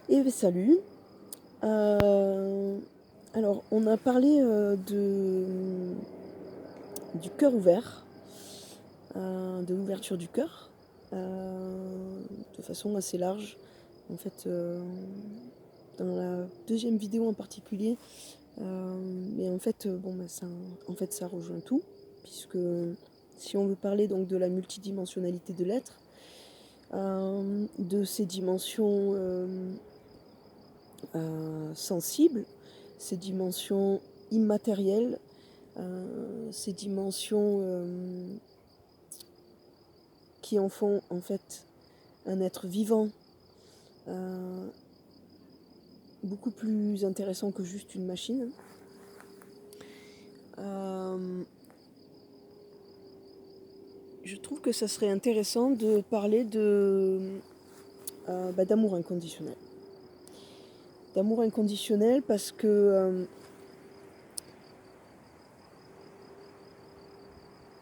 Et salut. Alors, on a parlé du cœur ouvert, de l'ouverture du cœur, de façon assez large. En fait, dans la deuxième vidéo en particulier, mais en fait, ça rejoint tout, puisque si on veut parler donc de la multidimensionnalité de l'être, de ces dimensions sensibles, ces dimensions immatérielles, ces dimensions qui en font en fait un être vivant beaucoup plus intéressant que juste une machine. Je trouve que ça serait intéressant de parler d'amour inconditionnel. D'amour inconditionnel parce que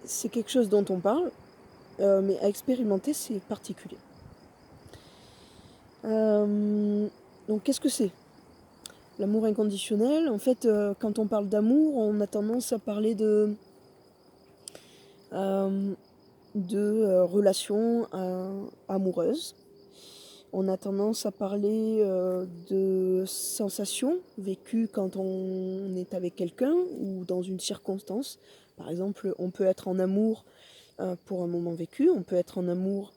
c'est quelque chose dont on parle, mais à expérimenter, c'est particulier. Donc qu'est-ce que c'est ? L'amour inconditionnel, en fait, quand on parle d'amour, on a tendance à parler de relations amoureuses. On a tendance à parler de sensations vécues quand on est avec quelqu'un ou dans une circonstance. Par exemple, on peut être en amour pour un moment vécu, on peut être en amour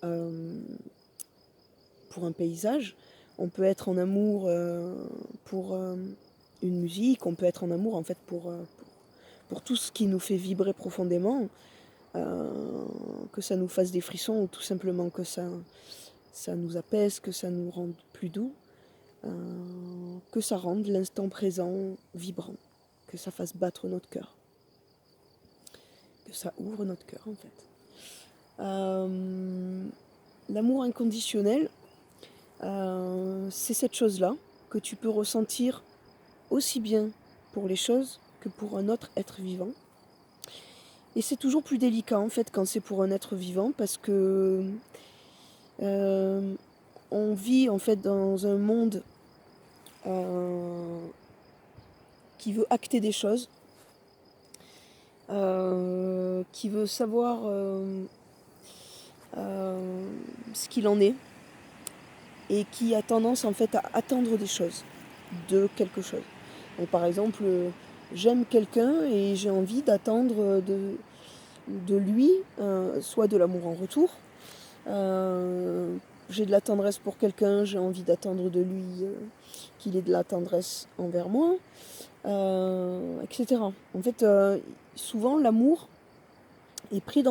pour un paysage, on peut être en amour pour une musique, on peut être en amour en fait pour tout ce qui nous fait vibrer profondément, que ça nous fasse des frissons ou tout simplement que ça nous apaise, que ça nous rende plus doux, que ça rende l'instant présent vibrant, que ça fasse battre notre cœur, que ça ouvre notre cœur en fait. L'amour inconditionnel, c'est cette chose-là que tu peux ressentir aussi bien pour les choses que pour un autre être vivant. Et c'est toujours plus délicat en fait quand c'est pour un être vivant parce que on vit en fait dans un monde qui veut acter des choses, qui veut savoir ce qu'il en est et qui a tendance en fait à attendre des choses de quelque chose. Donc, par exemple, j'aime quelqu'un et j'ai envie d'attendre de lui soit de l'amour en retour. J'ai de la tendresse pour quelqu'un, j'ai envie d'attendre de lui qu'il ait de la tendresse envers moi, etc. En fait, souvent l'amour est pris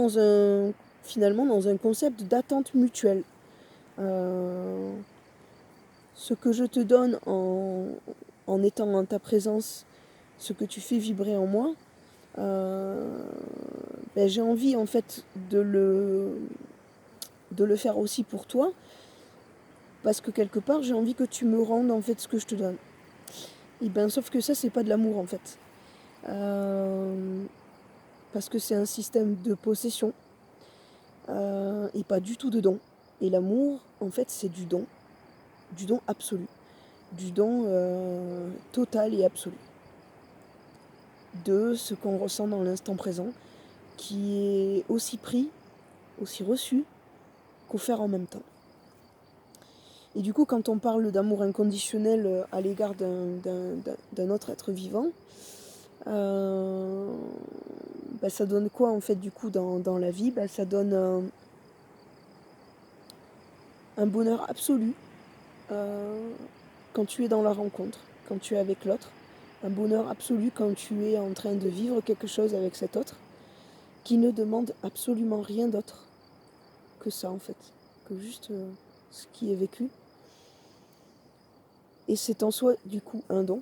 finalement dans un concept d'attente mutuelle. Ce que je te donne en étant en ta présence, ce que tu fais vibrer en moi, j'ai envie en fait de le faire aussi pour toi, parce que quelque part j'ai envie que tu me rendes en fait ce que je te donne. Et sauf que ça c'est pas de l'amour en fait, parce que c'est un système de possession et pas du tout de don. Et l'amour en fait c'est du don absolu, du don total et absolu de ce qu'on ressent dans l'instant présent, qui est aussi pris, aussi reçu qu'offert en même temps. Et du coup, quand on parle d'amour inconditionnel à l'égard d'un autre être vivant, ça donne quoi en fait du coup dans la vie ? Ça donne un bonheur absolu quand tu es dans la rencontre, quand tu es avec l'autre. Un bonheur absolu quand tu es en train de vivre quelque chose avec cet autre qui ne demande absolument rien d'autre que ça en fait, que juste ce qui est vécu. Et c'est en soi du coup un don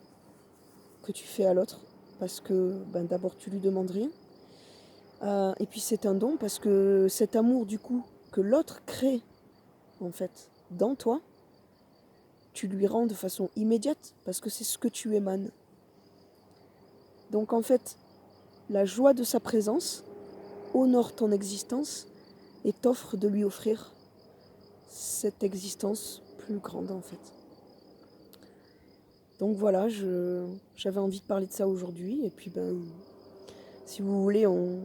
que tu fais à l'autre parce que d'abord tu lui demandes rien, et puis c'est un don parce que cet amour du coup que l'autre crée en fait dans toi, tu lui rends de façon immédiate parce que c'est ce que tu émanes. Donc en fait, la joie de sa présence honore ton existence et t'offre de lui offrir cette existence plus grande en fait. Donc voilà, j'avais envie de parler de ça aujourd'hui. Et puis ben, si vous voulez, on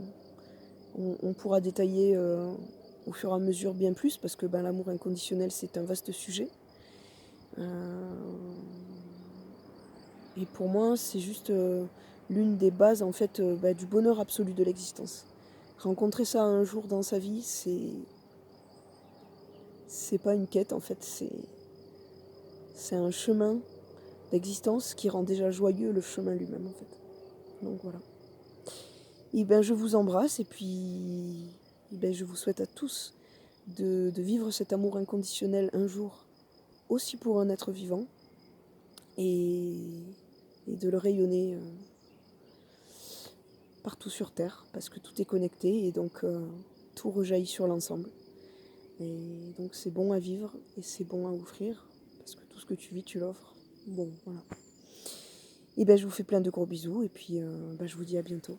pourra détailler au fur et à mesure bien plus, parce que ben, l'amour inconditionnel, c'est un vaste sujet. Et pour moi, c'est juste l'une des bases en fait ben, du bonheur absolu de l'existence. Rencontrer ça un jour dans sa vie, c'est pas une quête en fait, c'est un chemin d'existence qui rend déjà joyeux le chemin lui-même en fait. Donc voilà. Et ben je vous embrasse et puis ben, je vous souhaite à tous de vivre cet amour inconditionnel un jour aussi pour un être vivant et, et de le rayonner partout sur Terre parce que tout est connecté et donc tout rejaillit sur l'ensemble. Et donc c'est bon à vivre et c'est bon à offrir parce que tout ce que tu vis, tu l'offres. Bon, voilà. Et ben je vous fais plein de gros bisous et puis ben, je vous dis à bientôt.